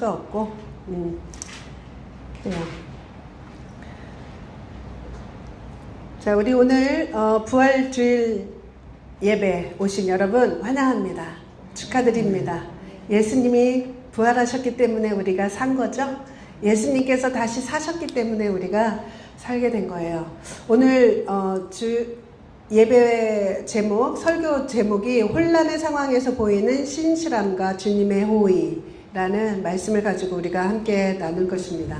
수가 없고, 그래요. 자, 우리 오늘 부활주일 예배 오신 여러분 환영합니다. 축하드립니다. 예수님이 부활하셨기 때문에 우리가 산 거죠. 예수님께서 다시 사셨기 때문에 우리가 살게 된 거예요. 오늘 예배 제목, 설교 제목이 혼란의 상황에서 보이는 신실함과 주님의 호의라는 말씀을 가지고 우리가 함께 나눌 것입니다.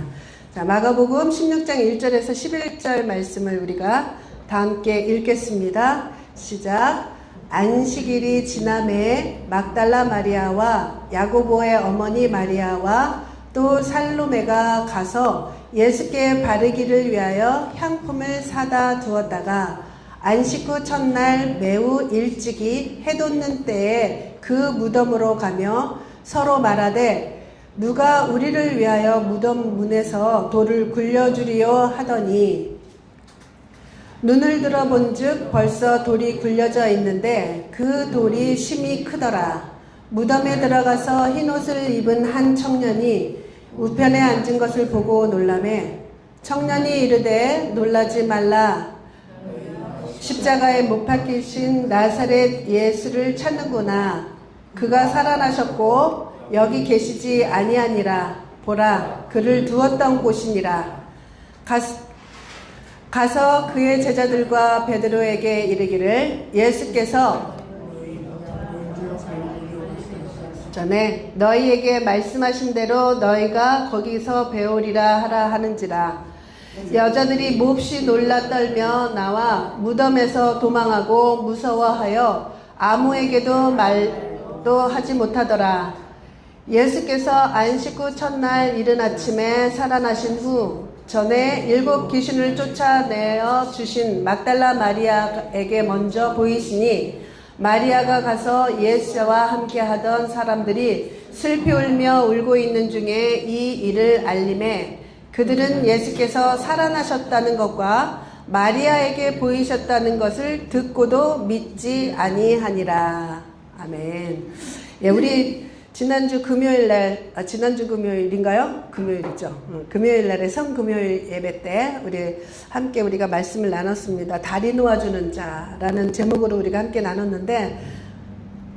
자, 마가복음 16장 1절에서 11절 말씀을 우리가 다 함께 읽겠습니다. 시작. 안식일이 지남에 막달라 마리아와 야고보의 어머니 마리아와 또 살로메가 가서 예수께 바르기를 위하여 향품을 사다 두었다가 안식 후 첫날 매우 일찍이 해 돋는 때에 그 무덤으로 가며 서로 말하되 누가 우리를 위하여 무덤 문에서 돌을 굴려주리요 하더니 눈을 들어본즉 벌써 돌이 굴려져 있는데 그 돌이 심히 크더라. 무덤에 들어가서 흰옷을 입은 한 청년이 우편에 앉은 것을 보고 놀라매 청년이 이르되 놀라지 말라. 십자가에 못 박히신 나사렛 예수를 찾는구나. 그가 살아나셨고 여기 계시지 아니하니라. 보라, 그를 두었던 곳이니라. 가서 그의 제자들과 베드로에게 이르기를 예수께서 전에 너희에게 말씀하신 대로 너희가 거기서 배우리라 하라 하는지라. 여자들이 몹시 놀라 떨며 나와 무덤에서 도망하고 무서워하여 아무에게도 말도 하지 못하더라. 예수께서 안식 후 첫날 이른 아침에 살아나신 후 전에 7 귀신을 쫓아내어 주신 막달라 마리아에게 먼저 보이시니 마리아가 가서 예수와 함께 하던 사람들이 슬피 울며 울고 있는 중에 이 일을 알림해 그들은 예수께서 살아나셨다는 것과 마리아에게 보이셨다는 것을 듣고도 믿지 아니하니라. 아멘. 예, 우리 지난주 금요일날, 지난주 금요일인가요? 금요일이죠. 금요일 날에 성금요일 예배 때 함께 우리가 말씀을 나눴습니다. 다리 놓아주는 자라는 제목으로 우리가 함께 나눴는데,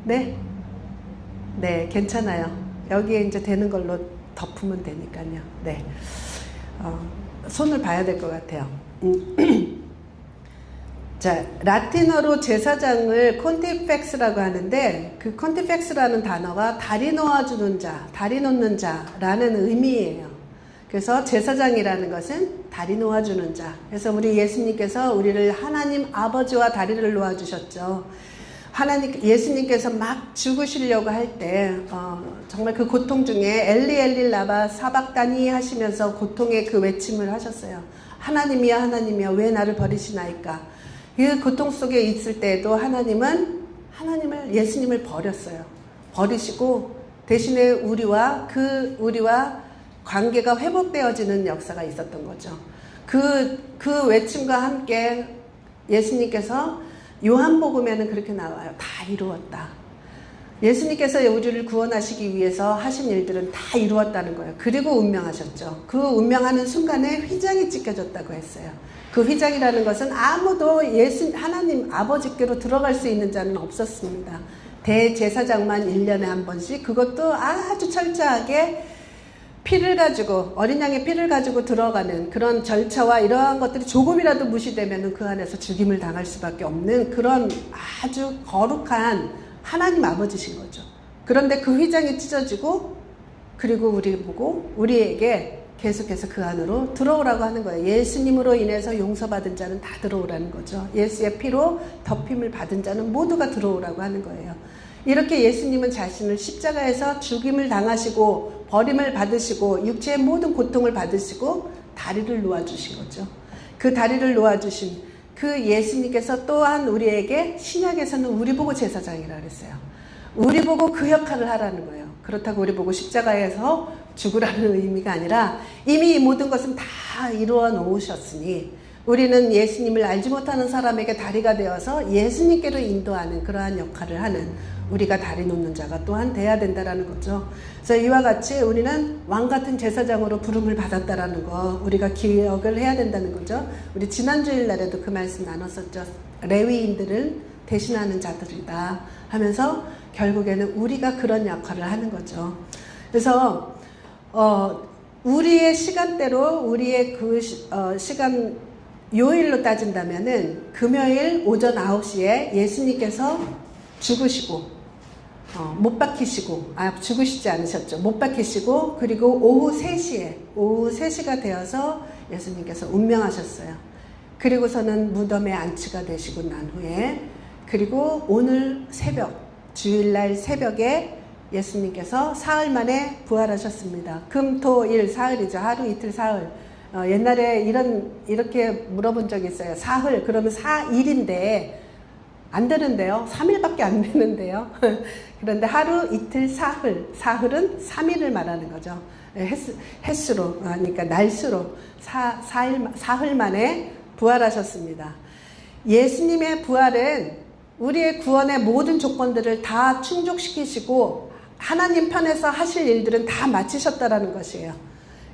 네, 괜찮아요. 여기에 이제 되는 걸로 덮으면 되니까요. 네. 손을 봐야 될 것 같아요. 자, 라틴어로 제사장을 콘티펙스라고 하는데 그 콘티펙스라는 단어가 다리 놓아주는 자, 다리 놓는 자라는 의미예요. 그래서 제사장이라는 것은 다리 놓아주는 자. 그래서 우리 예수님께서 우리를 하나님 아버지와 다리를 놓아주셨죠. 예수님께서 막 죽으시려고 할 때 정말 그 고통 중에 엘리 엘리 라바 사박다니 하시면서 고통의 그 외침을 하셨어요. 하나님이여 하나님이여 왜 나를 버리시나이까. 그 고통 속에 있을 때에도 하나님은 예수님을 버렸어요. 버리시고 대신에 우리와 관계가 회복되어지는 역사가 있었던 거죠. 그 외침과 함께 예수님께서 요한복음에는 그렇게 나와요. 다 이루었다. 예수님께서 우리를 구원하시기 위해서 하신 일들은 다 이루었다는 거예요. 그리고 운명하셨죠. 그 운명하는 순간에 휘장이 찢겨졌다고 했어요. 그 휘장이라는 것은 아무도 하나님 아버지께로 들어갈 수 있는 자는 없었습니다. 대제사장만 1년에 한 번씩, 그것도 아주 철저하게 어린 양의 피를 가지고 들어가는 그런 절차와 이러한 것들이 조금이라도 무시되면 그 안에서 죽임을 당할 수밖에 없는 그런 아주 거룩한 하나님 아버지신 거죠. 그런데 그 휘장이 찢어지고 그리고 우리에게 계속해서 그 안으로 들어오라고 하는 거예요. 예수님으로 인해서 용서받은 자는 다 들어오라는 거죠. 예수의 피로 덮임을 받은 자는 모두가 들어오라고 하는 거예요. 이렇게 예수님은 자신을 십자가에서 죽임을 당하시고 버림을 받으시고 육체의 모든 고통을 받으시고 다리를 놓아주신 거죠. 그 다리를 놓아주신 그 예수님께서 또한 우리에게 신약에서는 우리 보고 제사장이라고 그랬어요. 우리 보고 그 역할을 하라는 거예요. 그렇다고 우리 보고 십자가에서 죽으라는 의미가 아니라 이미 이 모든 것은 다 이루어 놓으셨으니 우리는 예수님을 알지 못하는 사람에게 다리가 되어서 예수님께로 인도하는 그러한 역할을 하는 우리가 다리 놓는 자가 또한 돼야 된다라는 거죠. 그래서 이와 같이 우리는 왕 같은 제사장으로 부름을 받았다라는 거 우리가 기억을 해야 된다는 거죠. 우리 지난 주일날에도 그 말씀 나눴었죠. 레위인들을 대신하는 자들이다 하면서 결국에는 우리가 그런 역할을 하는 거죠. 그래서 우리의 시간대로 우리의 그 시간 요일로 따진다면은 금요일 오전 9시에 예수님께서 죽으시고 못 박히시고 죽으시지 않으셨죠. 못 박히시고 그리고 오후 3시가 되어서 예수님께서 운명하셨어요. 그리고서는 무덤에 안치가 되시고 난 후에 그리고 오늘 새벽 주일날 새벽에 예수님께서 사흘 만에 부활하셨습니다. 금, 토, 일 사흘이죠. 하루 이틀 사흘. 옛날에 이렇게 물어본 적이 있어요. 사흘 그러면 4일인데 안 되는데요. 3일밖에 안 되는데요. 그런데 하루 이틀 사흘은 3일을 말하는 거죠. 횟수로 그러니까 날수로 사흘 만에 부활하셨습니다. 예수님의 부활은 우리의 구원의 모든 조건들을 다 충족시키시고 하나님 편에서 하실 일들은 다 마치셨다라는 것이에요.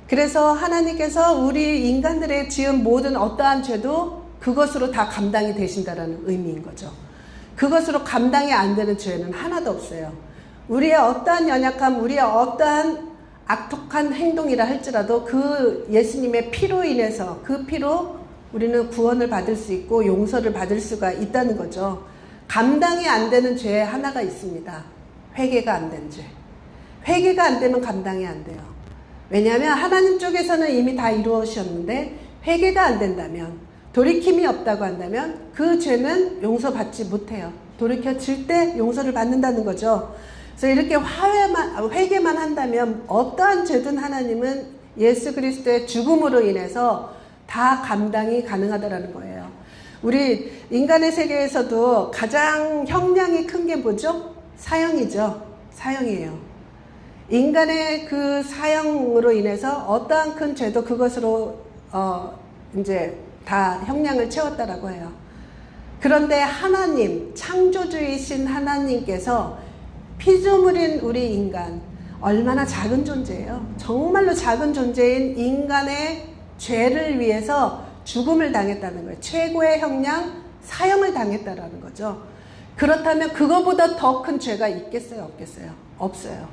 그래서 하나님께서 우리 인간들의 지은 모든 어떠한 죄도 그것으로 다 감당이 되신다라는 의미인 거죠. 그것으로 감당이 안 되는 죄는 하나도 없어요. 우리의 어떠한 연약함, 우리의 어떠한 악독한 행동이라 할지라도 그 예수님의 피로 인해서 그 피로 우리는 구원을 받을 수 있고 용서를 받을 수가 있다는 거죠. 감당이 안 되는 죄 하나가 있습니다. 회개가 안 된 죄. 회개가 안 되면 감당이 안 돼요. 왜냐하면 하나님 쪽에서는 이미 다 이루어졌는데 회개가 안 된다면 돌이킴이 없다고 한다면 그 죄는 용서받지 못해요. 돌이켜질 때 용서를 받는다는 거죠. 그래서 이렇게 회개만 한다면 어떠한 죄든 하나님은 예수 그리스도의 죽음으로 인해서 다 감당이 가능하다는 거예요. 우리 인간의 세계에서도 가장 형량이 큰 게 뭐죠? 사형이죠. 사형이에요. 인간의 그 사형으로 인해서 어떠한 큰 죄도 그것으로 이제 다 형량을 채웠다라고 해요. 그런데 하나님, 창조주이신 하나님께서 피조물인 우리 인간, 얼마나 작은 존재예요. 정말로 작은 존재인 인간의 죄를 위해서 죽음을 당했다는 거예요. 최고의 형량, 사형을 당했다라는 거죠. 그렇다면 그거보다 더 큰 죄가 있겠어요? 없겠어요? 없어요.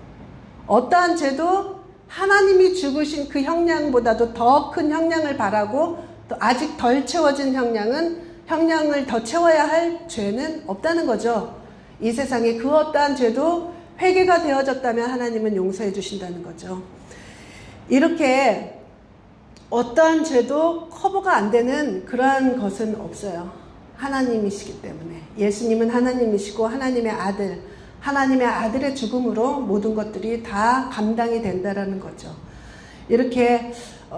어떠한 죄도 하나님이 죽으신 그 형량보다도 더 큰 형량을 바라고 또 아직 덜 채워진 형량을 더 채워야 할 죄는 없다는 거죠. 이 세상에 그 어떠한 죄도 회개가 되어졌다면 하나님은 용서해 주신다는 거죠. 이렇게 어떠한 죄도 커버가 안 되는 그러한 것은 없어요. 하나님이시기 때문에. 예수님은 하나님이시고 하나님의 아들의 죽음으로 모든 것들이 다 감당이 된다라는 거죠. 이렇게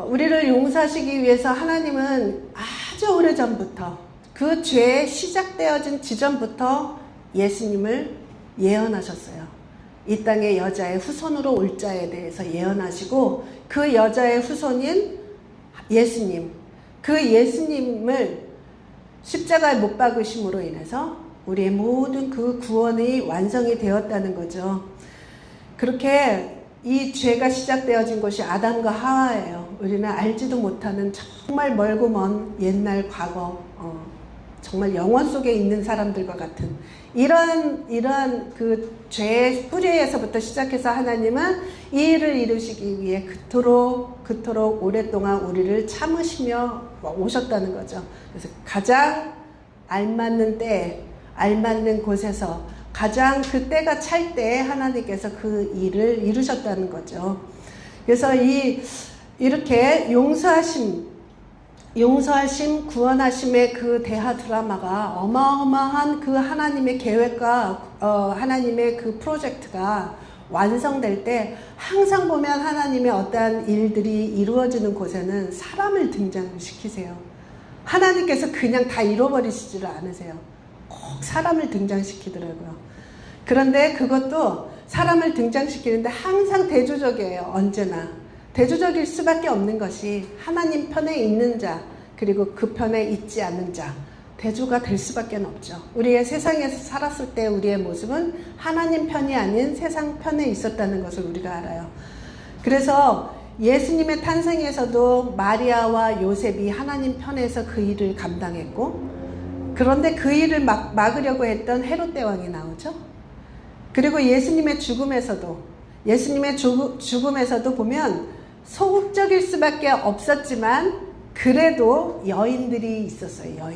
우리를 용서하시기 위해서 하나님은 아주 오래전부터 그 죄에 시작되어진 지점부터 예수님을 예언하셨어요. 이 땅의 여자의 후손으로 올 자에 대해서 예언하시고 그 여자의 후손인 예수님, 그 예수님을 십자가에 못 박으심으로 인해서 우리의 모든 그 구원이 완성이 되었다는 거죠. 그렇게 이 죄가 시작되어진 곳이 아담과 하와예요. 우리는 알지도 못하는 정말 멀고 먼 옛날 과거, 정말 영원 속에 있는 사람들과 같은 이러한 그 죄의 뿌리에서부터 시작해서 하나님은 이 일을 이루시기 위해 그토록 오랫동안 우리를 참으시며 오셨다는 거죠. 그래서 가장 알맞는 때, 알맞는 곳에서 가장 그 때가 찰 때 하나님께서 그 일을 이루셨다는 거죠. 그래서 이렇게 용서하심, 구원하심의 그 대하 드라마가 어마어마한 그 하나님의 계획과 하나님의 그 프로젝트가 완성될 때 항상 보면 하나님의 어떠한 일들이 이루어지는 곳에는 사람을 등장시키세요. 하나님께서 그냥 다 잃어버리시지를 않으세요. 꼭 사람을 등장시키더라고요. 그런데 그것도 사람을 등장시키는데 항상 대조적이에요. 언제나. 대조적일 수밖에 없는 것이 하나님 편에 있는 자, 그리고 그 편에 있지 않는 자, 대조가 될 수밖에 없죠. 우리의 세상에서 살았을 때 우리의 모습은 하나님 편이 아닌 세상 편에 있었다는 것을 우리가 알아요. 그래서 예수님의 탄생에서도 마리아와 요셉이 하나님 편에서 그 일을 감당했고, 그런데 그 일을 막으려고 했던 헤롯 대왕이 나오죠. 그리고 예수님의 죽음에서도 보면 소극적일 수밖에 없었지만 그래도 여인들이 있었어요.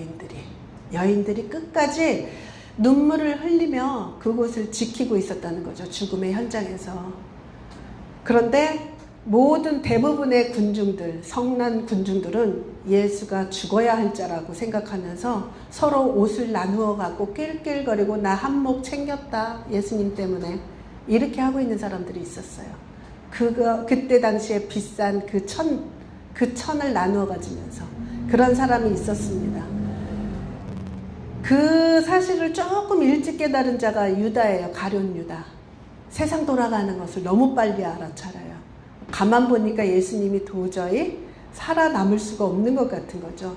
여인들이 끝까지 눈물을 흘리며 그곳을 지키고 있었다는 거죠. 죽음의 현장에서. 그런데 대부분의 군중들, 성난 군중들은 예수가 죽어야 할 자라고 생각하면서 서로 옷을 나누어 갖고 낄낄거리고 나 한 몫 챙겼다, 예수님 때문에, 이렇게 하고 있는 사람들이 있었어요. 그때 당시에 비싼 그 천을 나누어 가지면서 그런 사람이 있었습니다. 그 사실을 조금 일찍 깨달은 자가 유다예요. 가룟 유다. 세상 돌아가는 것을 너무 빨리 알아차려요. 가만 보니까 예수님이 도저히 살아남을 수가 없는 것 같은 거죠.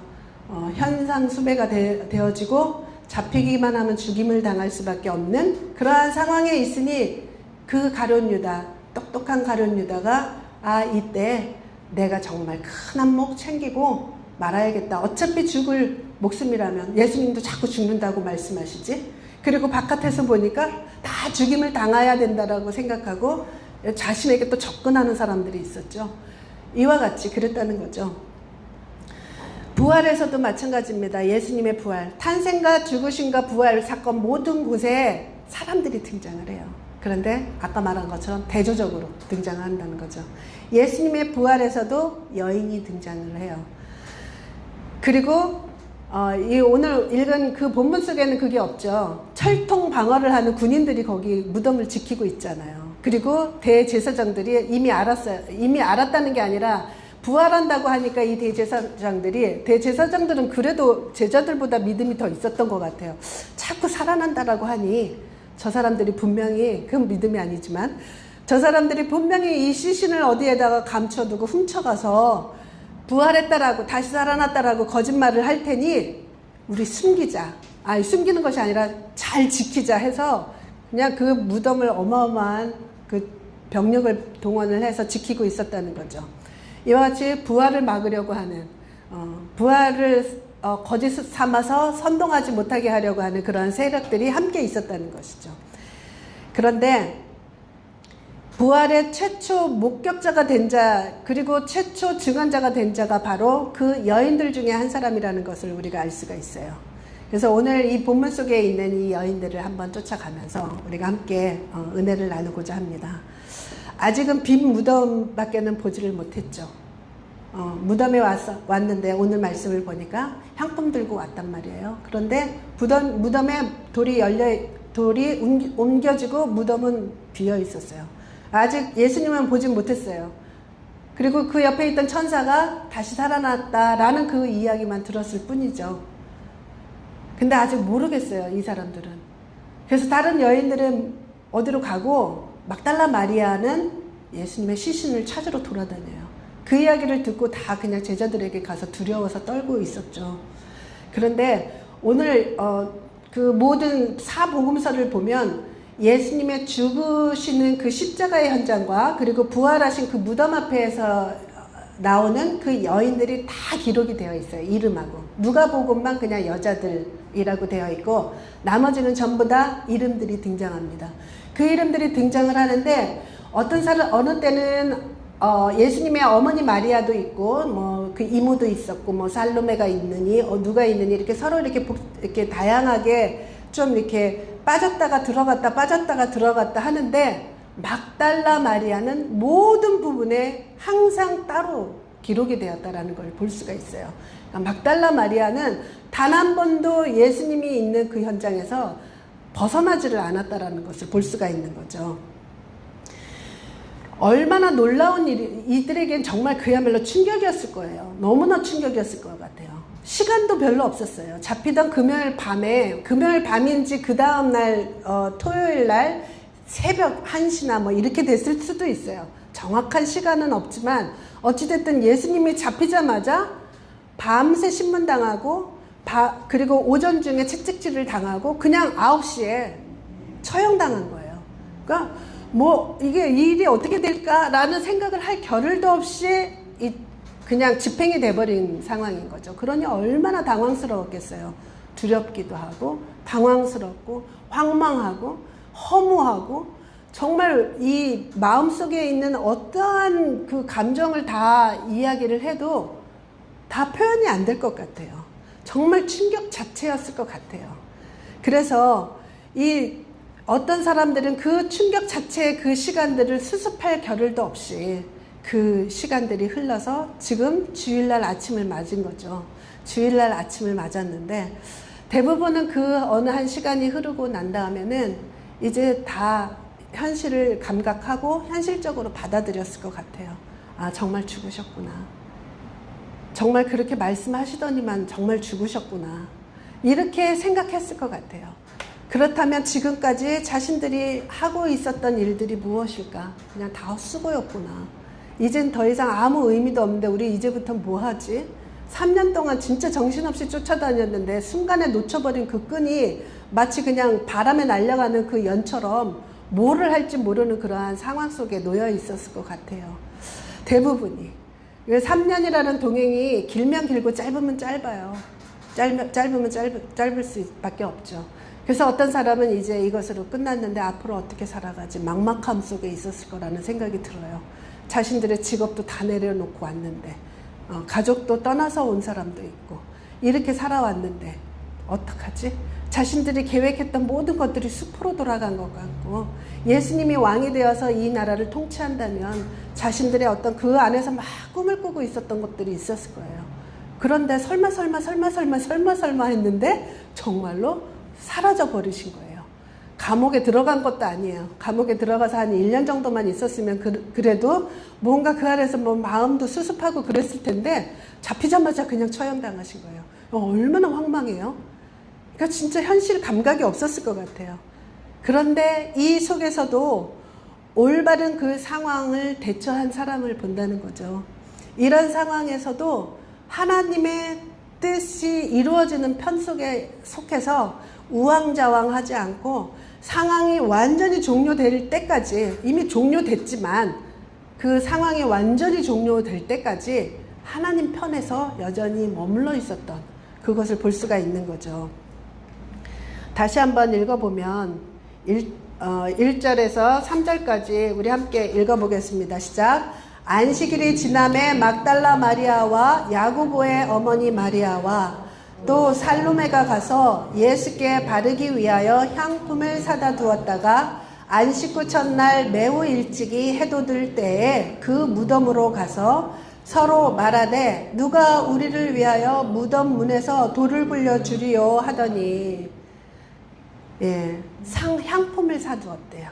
현상수배가 되어지고 잡히기만 하면 죽임을 당할 수밖에 없는 그러한 상황에 있으니 그 가룟 유다, 똑똑한 가룟 유다가 이때 내가 정말 큰 안목 챙기고 말아야겠다. 어차피 죽을 목숨이라면 예수님도 자꾸 죽는다고 말씀하시지. 그리고 바깥에서 보니까 다 죽임을 당해야 된다라고 생각하고 자신에게 또 접근하는 사람들이 있었죠. 이와 같이 그랬다는 거죠. 부활에서도 마찬가지입니다. 예수님의 부활, 탄생과 죽으심과 부활 사건 모든 곳에 사람들이 등장을 해요. 그런데 아까 말한 것처럼 대조적으로 등장을 한다는 거죠. 예수님의 부활에서도 여인이 등장을 해요. 그리고 오늘 읽은 그 본문 속에는 그게 없죠. 철통 방어를 하는 군인들이 거기 무덤을 지키고 있잖아요. 그리고 대제사장들이 이미 알았어요. 이미 알았다는 게 아니라 부활한다고 하니까 이 대제사장들은 그래도 제자들보다 믿음이 더 있었던 것 같아요. 자꾸 살아난다라고 하니 저 사람들이 분명히, 그건 믿음이 아니지만 저 사람들이 분명히 이 시신을 어디에다가 감춰두고 훔쳐가서 부활했다라고, 다시 살아났다라고 거짓말을 할 테니 우리 숨기자. 숨기는 것이 아니라 잘 지키자 해서 그냥 그 무덤을 어마어마한 그 병력을 동원을 해서 지키고 있었다는 거죠. 이와 같이 부활을 막으려고 하는, 부활을 거짓 삼아서 선동하지 못하게 하려고 하는 그런 세력들이 함께 있었다는 것이죠. 그런데 부활의 최초 목격자가 된 자, 그리고 최초 증언자가 된 자가 바로 그 여인들 중에 한 사람이라는 것을 우리가 알 수가 있어요. 그래서 오늘 이 본문 속에 있는 이 여인들을 한번 쫓아가면서 우리가 함께 은혜를 나누고자 합니다. 아직은 빈 무덤밖에는 보지를 못했죠. 무덤에 왔는데 오늘 말씀을 보니까 향품 들고 왔단 말이에요. 그런데 무덤에 돌이 옮겨지고 무덤은 비어 있었어요. 아직 예수님은 보진 못했어요. 그리고 그 옆에 있던 천사가 다시 살아났다라는 그 이야기만 들었을 뿐이죠. 근데 아직 모르겠어요, 이 사람들은. 그래서 다른 여인들은 어디로 가고 막달라 마리아는 예수님의 시신을 찾으러 돌아다녀요. 그 이야기를 듣고 다 그냥 제자들에게 가서 두려워서 떨고 있었죠. 그런데 오늘 그 모든 사복음서를 보면 예수님의 죽으시는 그 십자가의 현장과 그리고 부활하신 그 무덤 앞에서 나오는 그 여인들이 다 기록이 되어 있어요. 이름하고. 누가복음만 그냥 여자들이라고 되어 있고 나머지는 전부 다 이름들이 등장합니다. 그 이름들이 등장을 하는데 어느 때는 예수님의 어머니 마리아도 있고 뭐 그 이모도 있었고 뭐 살로메가 있느니 누가 있느니 이렇게 서로 이렇게 다양하게 좀 이렇게 빠졌다가 들어갔다 하는데 막달라 마리아는 모든 부분에 항상 따로 기록이 되었다라는 걸 볼 수가 있어요. 그러니까 막달라 마리아는 단 한 번도 예수님이 있는 그 현장에서 벗어나지를 않았다라는 것을 볼 수가 있는 거죠. 얼마나 놀라운 일이, 이들에겐 정말 그야말로 충격이었을 거예요. 너무나 충격이었을 것 같아요. 시간도 별로 없었어요. 잡히던 금요일 밤인지 그 다음날 토요일 날 새벽 1시나 뭐 이렇게 됐을 수도 있어요. 정확한 시간은 없지만 어찌됐든 예수님이 잡히자마자 밤새 신문당하고 그리고 오전 중에 채찍질을 당하고 그냥 9시에 처형당한 거예요. 그러니까 뭐 이게 이 일이 어떻게 될까라는 생각을 할 겨를도 없이 그냥 집행이 돼버린 상황인 거죠. 그러니 얼마나 당황스러웠겠어요. 두렵기도 하고 당황스럽고 황망하고 허무하고 정말 이 마음속에 있는 어떠한 그 감정을 다 이야기를 해도 다 표현이 안 될 것 같아요. 정말 충격 자체였을 것 같아요. 그래서 이 어떤 사람들은 그 충격 자체의 그 시간들을 수습할 겨를도 없이 그 시간들이 흘러서 지금 주일날 아침을 맞은 거죠. 주일날 아침을 맞았는데 대부분은 그 어느 한 시간이 흐르고 난 다음에는 이제 다 현실을 감각하고 현실적으로 받아들였을 것 같아요. 아, 정말 죽으셨구나. 정말 그렇게 말씀하시더니만 정말 죽으셨구나. 이렇게 생각했을 것 같아요. 그렇다면 지금까지 자신들이 하고 있었던 일들이 무엇일까? 그냥 다 헛수고였구나. 이젠 더 이상 아무 의미도 없는데 우리 이제부터 뭐 하지? 3년 동안 진짜 정신없이 쫓아다녔는데 순간에 놓쳐버린 그 끈이 마치 그냥 바람에 날아가는 그 연처럼 뭐를 할지 모르는 그러한 상황 속에 놓여 있었을 것 같아요. 대부분이. 3년이라는 동행이 길면 길고 짧으면 짧아요. 짧으면 짧을 수밖에 없죠. 그래서 어떤 사람은 이제 이것으로 끝났는데 앞으로 어떻게 살아가지 막막함 속에 있었을 거라는 생각이 들어요. 자신들의 직업도 다 내려놓고 왔는데 가족도 떠나서 온 사람도 있고 이렇게 살아왔는데 어떡하지? 자신들이 계획했던 모든 것들이 수포로 돌아간 것 같고 예수님이 왕이 되어서 이 나라를 통치한다면 자신들의 어떤 그 안에서 막 꿈을 꾸고 있었던 것들이 있었을 거예요. 그런데 설마 했는데 정말로 사라져 버리신 거예요. 감옥에 들어간 것도 아니에요. 감옥에 들어가서 한 1년 정도만 있었으면 그래도 뭔가 그 안에서 뭐 마음도 수습하고 그랬을 텐데 잡히자마자 그냥 처형당하신 거예요. 얼마나 황망해요. 그러니까 진짜 현실 감각이 없었을 것 같아요. 그런데 이 속에서도 올바른 그 상황을 대처한 사람을 본다는 거죠. 이런 상황에서도 하나님의 뜻이 이루어지는 편 속에 속해서 우왕좌왕하지 않고 상황이 완전히 종료될 때까지, 이미 종료됐지만 그 상황이 완전히 종료될 때까지 하나님 편에서 여전히 머물러 있었던 그것을 볼 수가 있는 거죠. 다시 한번 읽어보면 1절에서 3절까지 우리 함께 읽어보겠습니다. 시작. 안식일이 지남에 막달라 마리아와 야고보의 어머니 마리아와 또 살로메가 가서 예수께 바르기 위하여 향품을 사다 두었다가 안식 후 첫날 매우 일찍이 해돋을 때에 그 무덤으로 가서 서로 말하되 누가 우리를 위하여 무덤 문에서 돌을 굴려 주리요 하더니 향품을 사두었대요.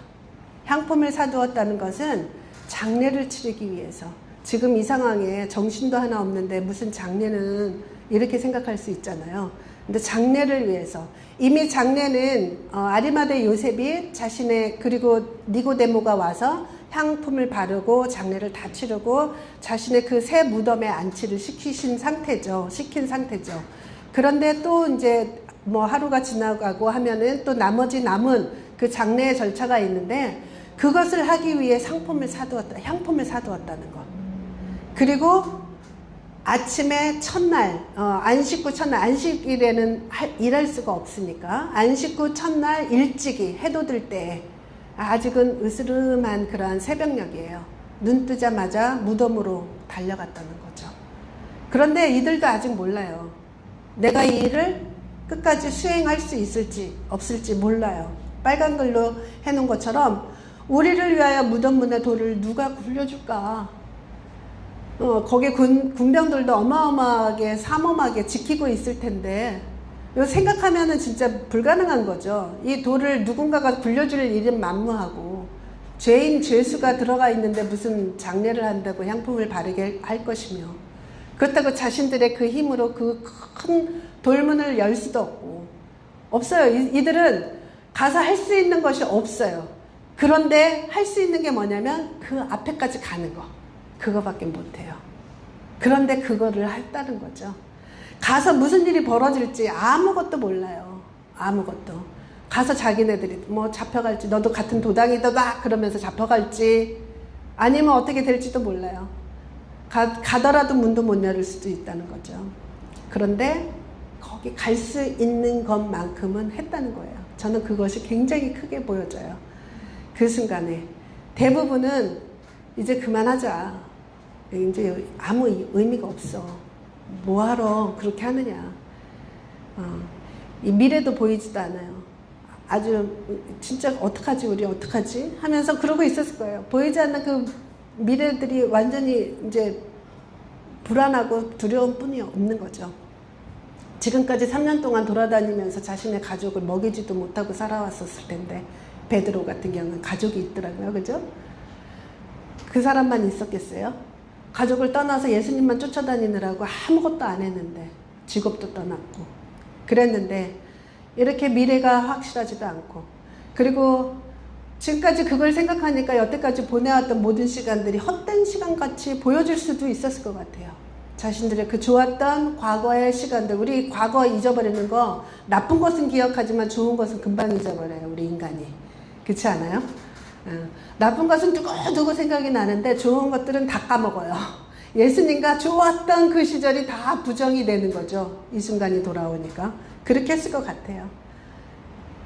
향품을 사두었다는 것은 장례를 치르기 위해서. 지금 이 상황에 정신도 하나 없는데 무슨 장례는 이렇게 생각할 수 있잖아요. 근데 장례를 위해서. 이미 장례는 아리마대 요셉이 자신의, 그리고 니고데모가 와서 향품을 바르고 장례를 다 치르고 자신의 그 새 무덤에 안치를 시킨 상태죠. 그런데 또 이제 뭐 하루가 지나가고 하면은 또 나머지 남은 그 장례의 절차가 있는데 그것을 하기 위해 향품을 사두었다는 것. 그리고 아침에 첫날, 안식 후 첫날, 안식일에는 일할 수가 없으니까 안식 후 첫날 일찍이 해돋을 때, 아직은 으스름한 그러한 새벽녘이에요. 눈 뜨자마자 무덤으로 달려갔다는 거죠. 그런데 이들도 아직 몰라요. 내가 이 일을 끝까지 수행할 수 있을지 없을지 몰라요. 빨간 글로 해놓은 것처럼 우리를 위하여 무덤 문에 돌을 누가 굴려줄까? 거기 군병들도 어마어마하게 삼엄하게 지키고 있을 텐데 이거 생각하면은 진짜 불가능한 거죠. 이 돌을 누군가가 굴려줄 일은 만무하고 죄수가 들어가 있는데 무슨 장례를 한다고 향품을 바르게 할 것이며 그렇다고 자신들의 그 힘으로 그 큰 돌문을 열 수도 없어요. 이들은 가서 할 수 있는 것이 없어요. 그런데 할 수 있는 게 뭐냐면 그 앞에까지 가는 거. 그거밖에 못해요. 그런데 그거를 했다는 거죠. 가서 무슨 일이 벌어질지 아무것도 몰라요. 아무것도. 가서 자기네들이 뭐 잡혀갈지, 너도 같은 도당이다 그러면서 잡혀갈지, 아니면 어떻게 될지도 몰라요. 가더라도 문도 못 열을 수도 있다는 거죠. 그런데 거기 갈 수 있는 것만큼은 했다는 거예요. 저는 그것이 굉장히 크게 보여져요. 그 순간에 대부분은 이제 그만하자, 이제 아무 의미가 없어, 뭐하러 그렇게 하느냐, 이 미래도 보이지도 않아요. 아주 진짜 어떡하지, 우리 어떡하지 하면서 그러고 있었을 거예요. 보이지 않는 그 미래들이 완전히 이제 불안하고 두려운 뿐이 없는 거죠. 지금까지 3년 동안 돌아다니면서 자신의 가족을 먹이지도 못하고 살아왔었을 텐데, 베드로 같은 경우는 가족이 있더라고요. 그죠? 그 사람만 있었겠어요? 가족을 떠나서 예수님만 쫓아다니느라고 아무것도 안 했는데, 직업도 떠났고 그랬는데, 이렇게 미래가 확실하지도 않고, 그리고 지금까지 그걸 생각하니까 여태까지 보내왔던 모든 시간들이 헛된 시간같이 보여질 수도 있었을 것 같아요. 자신들의 그 좋았던 과거의 시간들, 우리 과거 잊어버리는 거, 나쁜 것은 기억하지만 좋은 것은 금방 잊어버려요, 우리 인간이. 그렇지 않아요? 나쁜 것은 두고두고 생각이 나는데 좋은 것들은 다 까먹어요. 예수님과 좋았던 그 시절이 다 부정이 되는 거죠. 이 순간이 돌아오니까. 그렇게 했을 것 같아요.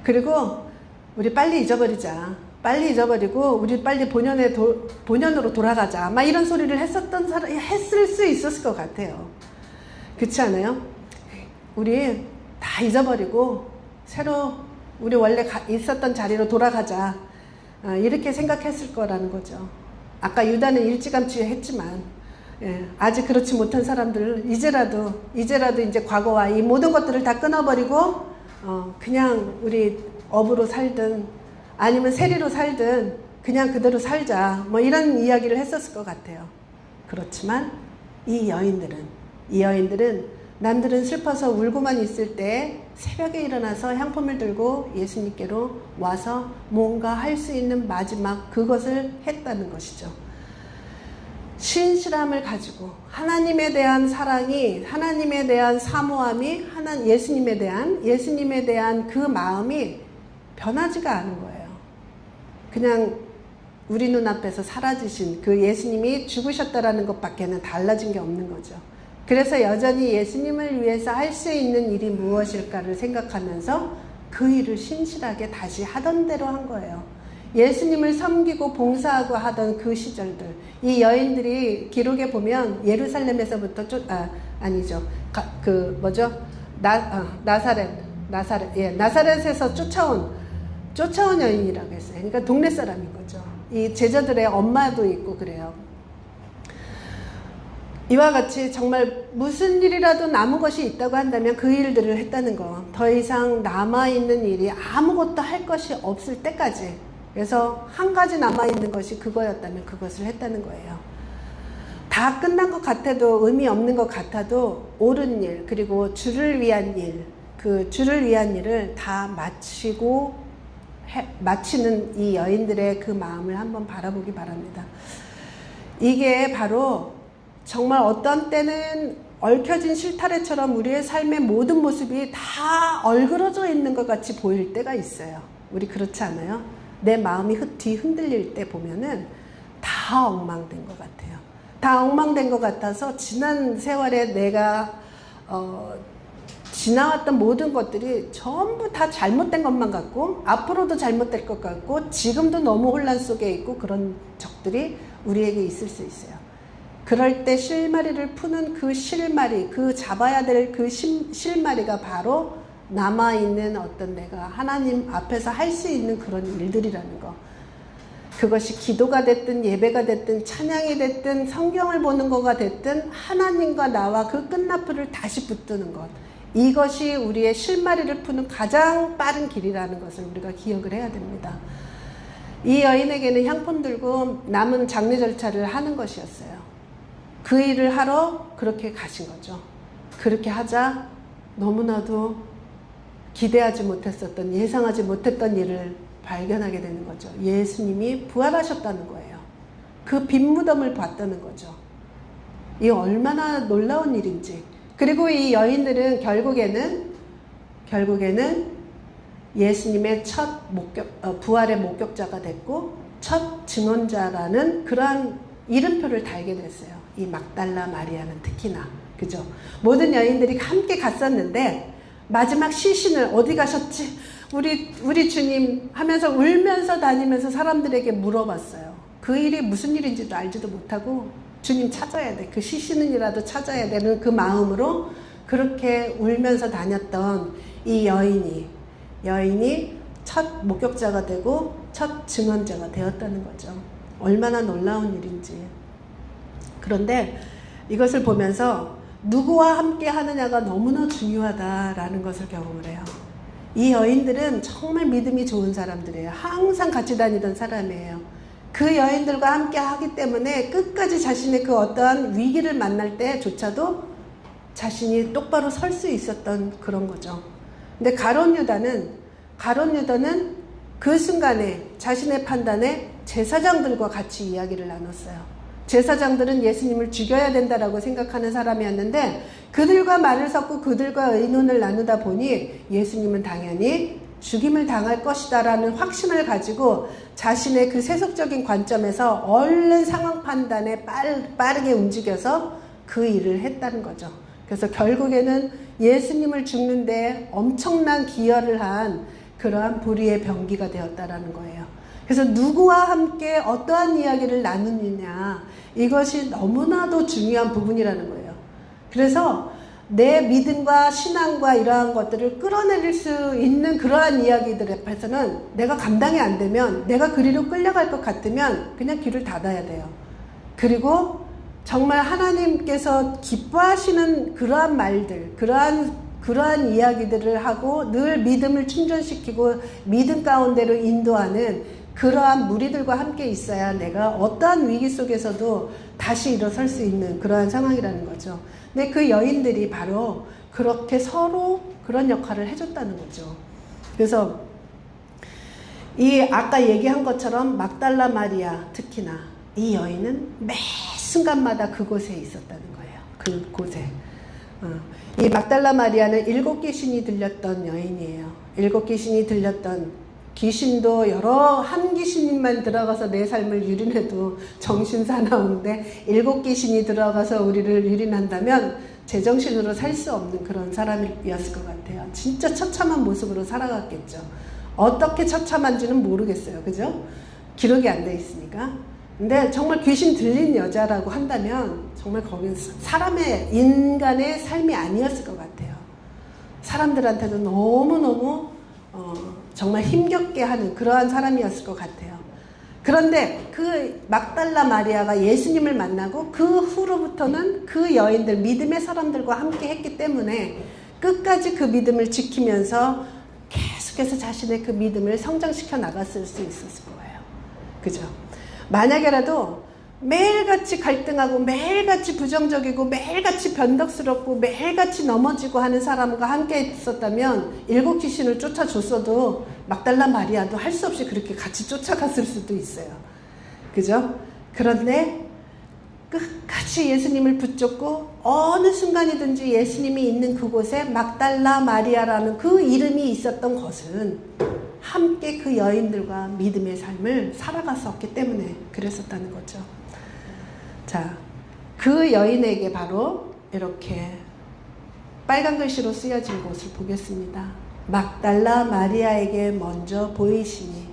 그리고 우리 빨리 잊어버리자, 빨리 잊어버리고 우리 빨리 본연으로 돌아가자, 막 이런 소리를 했었던 사람이 했을 수 있었을 것 같아요. 그렇지 않아요? 우리 다 잊어버리고 새로 우리 원래 있었던 자리로 돌아가자, 이렇게 생각했을 거라는 거죠. 아까 유다는 일찌감치 했지만, 아직 그렇지 못한 사람들 이제라도 이제 과거와 이 모든 것들을 다 끊어버리고 그냥 우리 업으로 살든 아니면 세리로 살든 그냥 그대로 살자, 뭐 이런 이야기를 했었을 것 같아요. 그렇지만 이 여인들은 남들은 슬퍼서 울고만 있을 때 새벽에 일어나서 향품을 들고 예수님께로 와서 뭔가 할 수 있는 마지막 그것을 했다는 것이죠. 신실함을 가지고 하나님에 대한 사랑이, 하나님에 대한 사모함이, 예수님에 대한 그 마음이 변하지가 않은 거예요. 그냥 우리 눈앞에서 사라지신 그 예수님이 죽으셨다라는 것밖에는 달라진 게 없는 거죠. 그래서 여전히 예수님을 위해서 할 수 있는 일이 무엇일까를 생각하면서 그 일을 신실하게 다시 하던 대로 한 거예요. 예수님을 섬기고 봉사하고 하던 그 시절들, 이 여인들이 기록에 보면 예루살렘에서부터 나사렛에서 쫓아온 여인이라고 했어요. 그러니까 동네 사람인 거죠. 이 제자들의 엄마도 있고 그래요. 이와 같이 정말 무슨 일이라도 남은 것이 있다고 한다면 그 일들을 했다는 거. 더 이상 남아있는 일이 아무것도 할 것이 없을 때까지. 그래서 한 가지 남아있는 것이 그거였다면 그것을 했다는 거예요. 다 끝난 것 같아도, 의미 없는 것 같아도 옳은 일, 그리고 주를 위한 일, 그 주를 위한 일을 다 마치는 이 여인들의 그 마음을 한번 바라보기 바랍니다. 이게 바로 정말 어떤 때는 얽혀진 실타래처럼 우리의 삶의 모든 모습이 다 얼그러져 있는 것 같이 보일 때가 있어요. 우리 그렇지 않아요? 내 마음이 흔들릴 때 보면은 다 엉망된 것 같아요. 다 엉망된 것 같아서 지난 세월에 내가 지나왔던 모든 것들이 전부 다 잘못된 것만 같고, 앞으로도 잘못될 것 같고, 지금도 너무 혼란 속에 있고, 그런 적들이 우리에게 있을 수 있어요. 그럴 때 실마리를 푸는 그 실마리, 그 잡아야 될 그 실마리가 바로 남아있는 어떤 내가 하나님 앞에서 할 수 있는 그런 일들이라는 거. 그것이 기도가 됐든 예배가 됐든 찬양이 됐든 성경을 보는 거가 됐든 하나님과 나와 그 끈나풀을 다시 붙드는 것. 이것이 우리의 실마리를 푸는 가장 빠른 길이라는 것을 우리가 기억을 해야 됩니다. 이 여인에게는 향품 들고 남은 장례 절차를 하는 것이었어요. 그 일을 하러 그렇게 가신 거죠. 그렇게 하자 너무나도 기대하지 못했었던, 예상하지 못했던 일을 발견하게 되는 거죠. 예수님이 부활하셨다는 거예요. 그 빈 무덤을 봤다는 거죠. 이 얼마나 놀라운 일인지. 그리고 이 여인들은 결국에는 예수님의 첫 부활의 목격자가 됐고 첫 증언자라는 그러한 이름표를 달게 됐어요. 이 막달라 마리아는 특히나. 그죠? 모든 여인들이 함께 갔었는데 마지막 시신을 어디 가셨지? 우리 주님 하면서 울면서 다니면서 사람들에게 물어봤어요. 그 일이 무슨 일인지도 알지도 못하고 주님 찾아야 돼. 그 시신은이라도 찾아야 되는 그 마음으로 그렇게 울면서 다녔던 이 여인이 첫 목격자가 되고 첫 증언자가 되었다는 거죠. 얼마나 놀라운 일인지. 그런데 이것을 보면서 누구와 함께 하느냐가 너무나 중요하다라는 것을 경험을 해요. 이 여인들은 정말 믿음이 좋은 사람들이에요. 항상 같이 다니던 사람이에요. 그 여인들과 함께 하기 때문에 끝까지 자신의 그 어떠한 위기를 만날 때조차도 자신이 똑바로 설 수 있었던 그런 거죠. 근데 가룟 유다는 그 순간에 자신의 판단에 제사장들과 같이 이야기를 나눴어요. 제사장들은 예수님을 죽여야 된다라고 생각하는 사람이었는데 그들과 말을 섞고 그들과 의논을 나누다 보니 예수님은 당연히 죽임을 당할 것이다라는 확신을 가지고 자신의 그 세속적인 관점에서 얼른 상황 판단에 빠르게 움직여서 그 일을 했다는 거죠. 그래서 결국에는 예수님을 죽는데 엄청난 기여를 한 그러한 불의의 병기가 되었다라는 거예요. 그래서 누구와 함께 어떠한 이야기를 나누느냐, 이것이 너무나도 중요한 부분이라는 거예요. 그래서 내 믿음과 신앙과 이러한 것들을 끌어내릴 수 있는 그러한 이야기들 앞에서는 내가 감당이 안 되면, 내가 그리로 끌려갈 것 같으면 그냥 귀를 닫아야 돼요. 그리고 정말 하나님께서 기뻐하시는 그러한 말들, 그러한 이야기들을 하고 늘 믿음을 충전시키고 믿음 가운데로 인도하는 그러한 무리들과 함께 있어야 내가 어떠한 위기 속에서도 다시 일어설 수 있는 그러한 상황이라는 거죠. 근데 그 여인들이 바로 그렇게 서로 그런 역할을 해줬다는 거죠. 그래서 이 아까 얘기한 것처럼 막달라 마리아 특히나 이 여인은 매 순간마다 그곳에 있었다는 거예요. 그곳에. 이 막달라 마리아는 7 귀신이 들렸던 여인이에요. 7 귀신이 들렸던, 귀신도 한 귀신만 들어가서 내 삶을 유린해도 정신 사나운데 7 귀신이 들어가서 우리를 유린한다면 제정신으로 살 수 없는 그런 사람이었을 것 같아요. 진짜 처참한 모습으로 살아갔겠죠. 어떻게 처참한지는 모르겠어요. 그죠? 기록이 안 돼 있으니까. 근데 정말 귀신 들린 여자라고 한다면 정말 거기는 인간의 삶이 아니었을 것 같아요. 사람들한테도 너무너무 정말 힘겹게 하는 그러한 사람이었을 것 같아요. 그런데 그 막달라 마리아가 예수님을 만나고 그 후로부터는 그 여인들, 믿음의 사람들과 함께 했기 때문에 끝까지 그 믿음을 지키면서 계속해서 자신의 그 믿음을 성장시켜 나갔을 수 있었을 거예요. 그죠? 만약에라도 매일같이 갈등하고 매일같이 부정적이고 매일같이 변덕스럽고 매일같이 넘어지고 하는 사람과 함께 있었다면 7 귀신을 쫓아줬어도 막달라 마리아도 할 수 없이 그렇게 같이 쫓아갔을 수도 있어요. 그죠? 그런데 끝까지 예수님을 붙잡고 어느 순간이든지 예수님이 있는 그곳에 막달라 마리아라는 그 이름이 있었던 것은 함께 그 여인들과 믿음의 삶을 살아갔었기 때문에 그랬었다는 거죠. 자, 그 여인에게 바로 이렇게 빨간 글씨로 쓰여진 곳을 보겠습니다. 막달라 마리아에게 먼저 보이시니,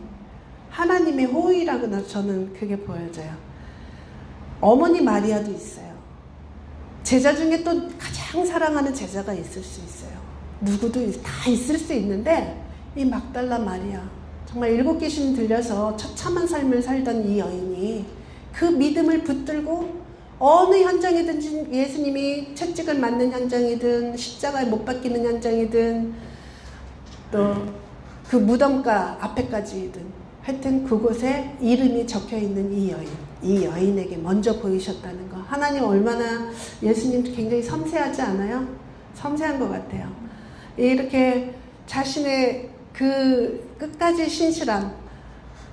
하나님의 호의라고 저는 그게 보여져요. 어머니 마리아도 있어요. 제자 중에 또 가장 사랑하는 제자가 있을 수 있어요. 누구도 다 있을 수 있는데 이 막달라 마리아, 정말 7 귀신 들려서 처참한 삶을 살던 이 여인이 그 믿음을 붙들고 어느 현장이든지, 예수님이 채찍을 맞는 현장이든 십자가에 못 박히는 현장이든 또 그 무덤가 앞에까지든 하여튼 그곳에 이름이 적혀있는 이 여인에게 먼저 보이셨다는 거. 하나님 얼마나, 예수님 굉장히 섬세하지 않아요? 섬세한 것 같아요. 이렇게 자신의 그 끝까지 신실함,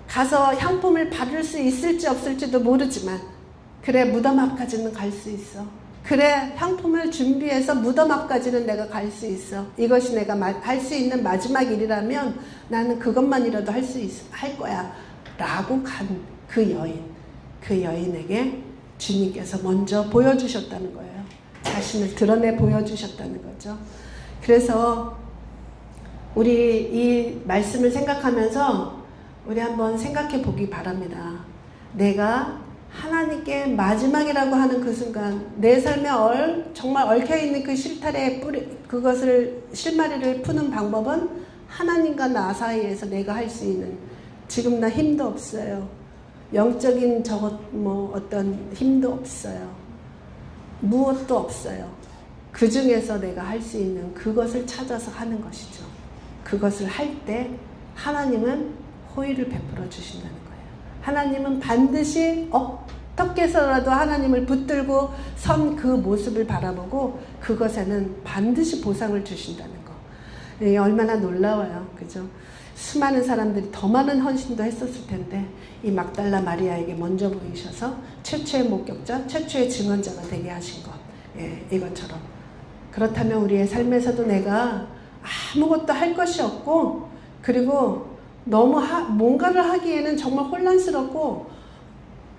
가서 향품을 바를 수 있을지 없을지도 모르지만 그래 무덤 앞까지는 갈 수 있어. 그래 향품을 준비해서 무덤 앞까지는 내가 갈 수 있어. 이것이 내가 할 수 있는 마지막 일이라면 나는 그것만이라도 할 거야 라고 간 그 여인, 그 여인에게 주님께서 먼저 보여주셨다는 거예요. 자신을 드러내 보여주셨다는 거죠. 그래서 우리 이 말씀을 생각하면서 우리 한번 생각해 보기 바랍니다. 내가 하나님께 마지막이라고 하는 그 순간 내 삶에 정말 얽혀있는 그 실타래의 그것을 실마리를 푸는 방법은 하나님과 나 사이에서 내가 할 수 있는, 지금 나 힘도 없어요. 영적인 어떤 힘도 없어요. 무엇도 없어요. 그 중에서 내가 할 수 있는 그것을 찾아서 하는 것이죠. 그것을 할 때 하나님은 호의를 베풀어 주신다는 거예요. 하나님은 반드시 어떻게 해서라도 하나님을 붙들고 선 그 모습을 바라보고 그것에는 반드시 보상을 주신다는 거. 얼마나 놀라워요. 그죠? 수많은 사람들이 더 많은 헌신도 했었을 텐데 이 막달라 마리아에게 먼저 보이셔서 최초의 목격자, 최초의 증언자가 되게 하신 것. 이것처럼. 그렇다면 우리의 삶에서도 내가 아무것도 할 것이 없고, 그리고 너무 뭔가를 하기에는 정말 혼란스럽고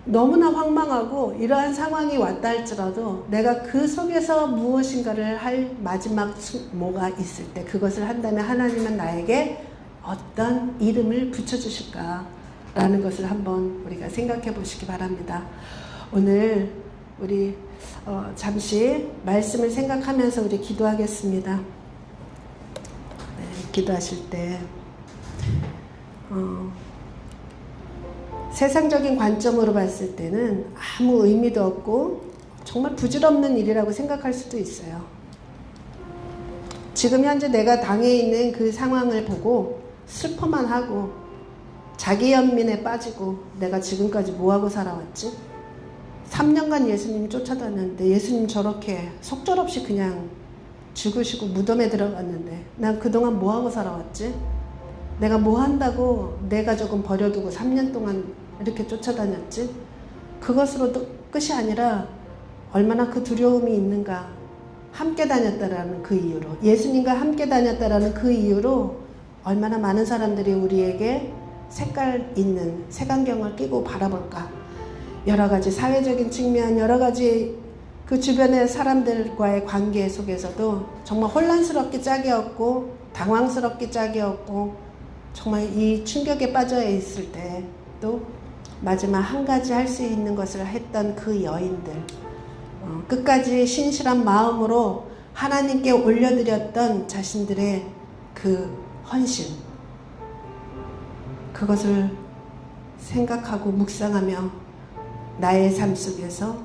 너무나 황망하고 이러한 상황이 왔다 할지라도 내가 그 속에서 무엇인가를 할 마지막 뭐가 있을 때 그것을 한다면 하나님은 나에게 어떤 이름을 붙여주실까 라는 것을 한번 우리가 생각해 보시기 바랍니다. 오늘 우리 잠시 말씀을 생각하면서 우리 기도하겠습니다. 기도하실 때 세상적인 관점으로 봤을 때는 아무 의미도 없고 정말 부질없는 일이라고 생각할 수도 있어요. 지금 현재 내가 당해 있는 그 상황을 보고 슬퍼만 하고 자기 연민에 빠지고 내가 지금까지 뭐하고 살아왔지? 3년간 예수님 쫓아다녔는데 예수님 저렇게 속절없이 그냥 죽으시고 무덤에 들어갔는데 난 그동안 뭐하고 살아왔지? 내가 뭐 한다고 내 가족은 버려두고 3년 동안 이렇게 쫓아다녔지? 그것으로도 끝이 아니라 얼마나 그 두려움이 있는가. 함께 다녔다라는 그 이유로, 예수님과 함께 다녔다라는 그 이유로 얼마나 많은 사람들이 우리에게 색깔 있는 색안경을 끼고 바라볼까. 여러 가지 사회적인 측면, 여러 가지 그 주변의 사람들과의 관계 속에서도 정말 혼란스럽게 짝이 없고 당황스럽게 짝이 없고 정말 이 충격에 빠져 있을 때 또 마지막 한 가지 할 수 있는 것을 했던 그 여인들, 끝까지 신실한 마음으로 하나님께 올려드렸던 자신들의 그 헌신, 그것을 생각하고 묵상하며 나의 삶 속에서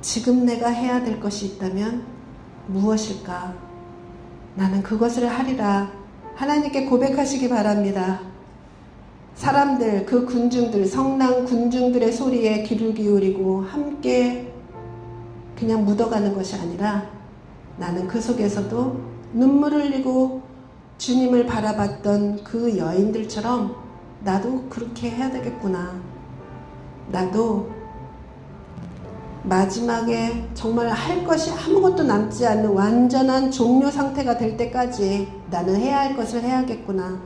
지금 내가 해야 될 것이 있다면 무엇일까? 나는 그것을 하리라. 하나님께 고백하시기 바랍니다. 사람들, 그 군중들, 성난 군중들의 소리에 귀를 기울이고 함께 그냥 묻어가는 것이 아니라 나는 그 속에서도 눈물을 흘리고 주님을 바라봤던 그 여인들처럼 나도 그렇게 해야 되겠구나. 나도 마지막에 정말 할 것이 아무것도 남지 않는 완전한 종료 상태가 될 때까지 나는 해야 할 것을 해야겠구나.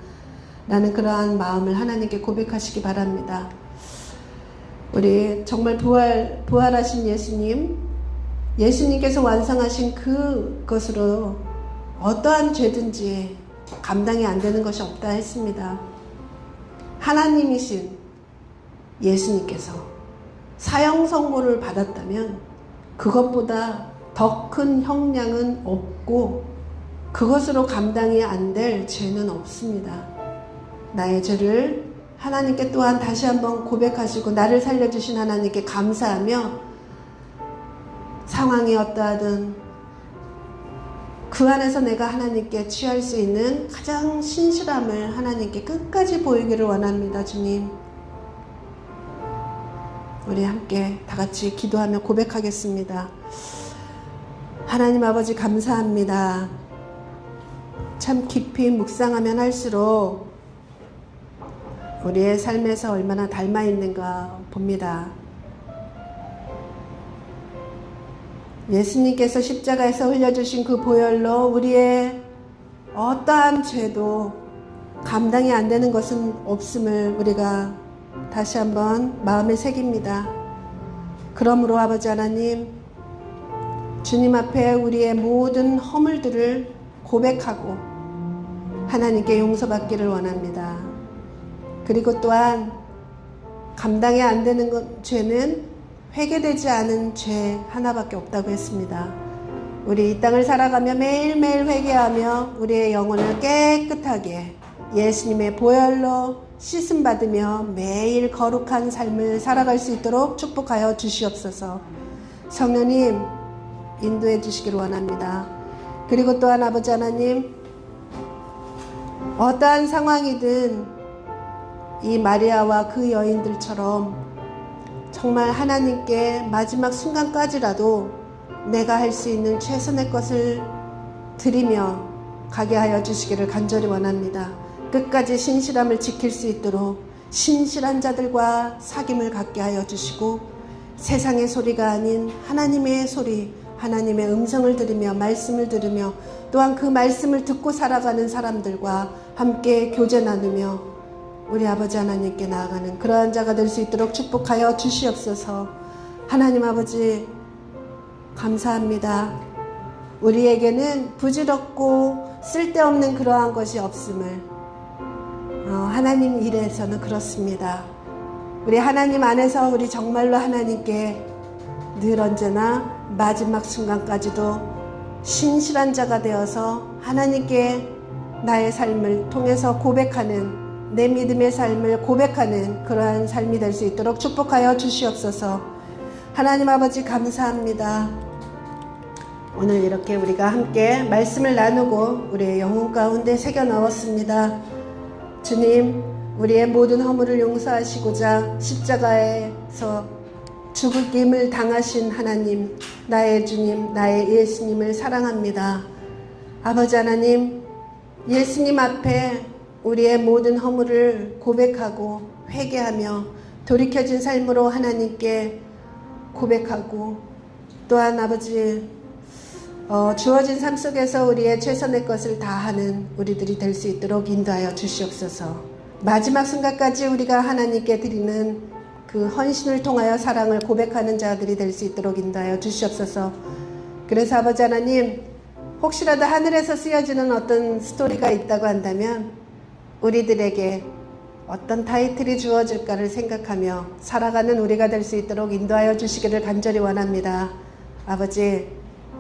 라는 그러한 마음을 하나님께 고백하시기 바랍니다. 우리 정말 부활하신 예수님께서 완성하신 그것으로 어떠한 죄든지 감당이 안 되는 것이 없다 했습니다. 하나님이신 예수님께서 사형 선고를 받았다면 그것보다 더 큰 형량은 없고 그것으로 감당이 안 될 죄는 없습니다. 나의 죄를 하나님께 또한 다시 한번 고백하시고 나를 살려주신 하나님께 감사하며 상황이 어떠하든 그 안에서 내가 하나님께 취할 수 있는 가장 신실함을 하나님께 끝까지 보이기를 원합니다. 주님, 우리 함께 다 같이 기도하며 고백하겠습니다. 하나님 아버지 감사합니다. 참 깊이 묵상하면 할수록 우리의 삶에서 얼마나 닮아 있는가 봅니다. 예수님께서 십자가에서 흘려주신 그 보혈로 우리의 어떠한 죄도 감당이 안 되는 것은 없음을 우리가 다시 한번 마음에 새깁니다. 그러므로 아버지 하나님, 주님 앞에 우리의 모든 허물들을 고백하고 하나님께 용서받기를 원합니다. 그리고 또한 감당이 안 되는 죄는 회개되지 않은 죄 하나밖에 없다고 했습니다. 우리 이 땅을 살아가며 매일매일 회개하며 우리의 영혼을 깨끗하게 예수님의 보혈로 씻음 받으며 매일 거룩한 삶을 살아갈 수 있도록 축복하여 주시옵소서. 성령님 인도해 주시기를 원합니다. 그리고 또한 아버지 하나님, 어떠한 상황이든 이 마리아와 그 여인들처럼 정말 하나님께 마지막 순간까지라도 내가 할 수 있는 최선의 것을 드리며 가게 하여 주시기를 간절히 원합니다. 끝까지 신실함을 지킬 수 있도록 신실한 자들과 사귐을 갖게 하여 주시고 세상의 소리가 아닌 하나님의 소리, 하나님의 음성을 들으며 말씀을 들으며 또한 그 말씀을 듣고 살아가는 사람들과 함께 교제 나누며 우리 아버지 하나님께 나아가는 그러한 자가 될 수 있도록 축복하여 주시옵소서. 하나님 아버지 감사합니다. 우리에게는 부질없고 쓸데없는 그러한 것이 없음을 하나님 일에서는 그렇습니다. 우리 하나님 안에서 우리 정말로 하나님께 늘 언제나 마지막 순간까지도 신실한 자가 되어서 하나님께 나의 삶을 통해서 고백하는, 내 믿음의 삶을 고백하는 그러한 삶이 될 수 있도록 축복하여 주시옵소서. 하나님 아버지 감사합니다. 오늘 이렇게 우리가 함께 말씀을 나누고 우리의 영혼 가운데 새겨 넣었습니다. 주님, 우리의 모든 허물을 용서하시고자 십자가에서 죽음을 당하신 하나님, 나의 주님, 나의 예수님을 사랑합니다. 아버지 하나님, 예수님 앞에 우리의 모든 허물을 고백하고 회개하며 돌이켜진 삶으로 하나님께 고백하고 또한 아버지 주어진 삶 속에서 우리의 최선의 것을 다하는 우리들이 될 수 있도록 인도하여 주시옵소서. 마지막 순간까지 우리가 하나님께 드리는 그 헌신을 통하여 사랑을 고백하는 자들이 될 수 있도록 인도하여 주시옵소서. 그래서 아버지 하나님, 혹시라도 하늘에서 쓰여지는 어떤 스토리가 있다고 한다면 우리들에게 어떤 타이틀이 주어질까를 생각하며 살아가는 우리가 될 수 있도록 인도하여 주시기를 간절히 원합니다. 아버지,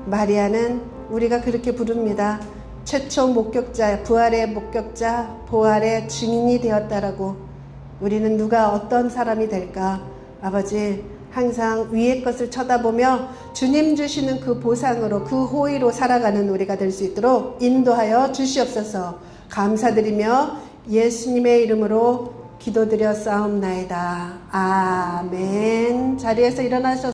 마리아는 우리가 그렇게 부릅니다. 최초 목격자, 부활의 목격자, 부활의 증인이 되었다라고. 우리는 누가 어떤 사람이 될까? 아버지, 항상 위의 것을 쳐다보며 주님 주시는 그 보상으로, 그 호의로 살아가는 우리가 될 수 있도록 인도하여 주시옵소서. 감사드리며 예수님의 이름으로 기도드려 싸움나이다. 아멘. 자리에서 일어나셔서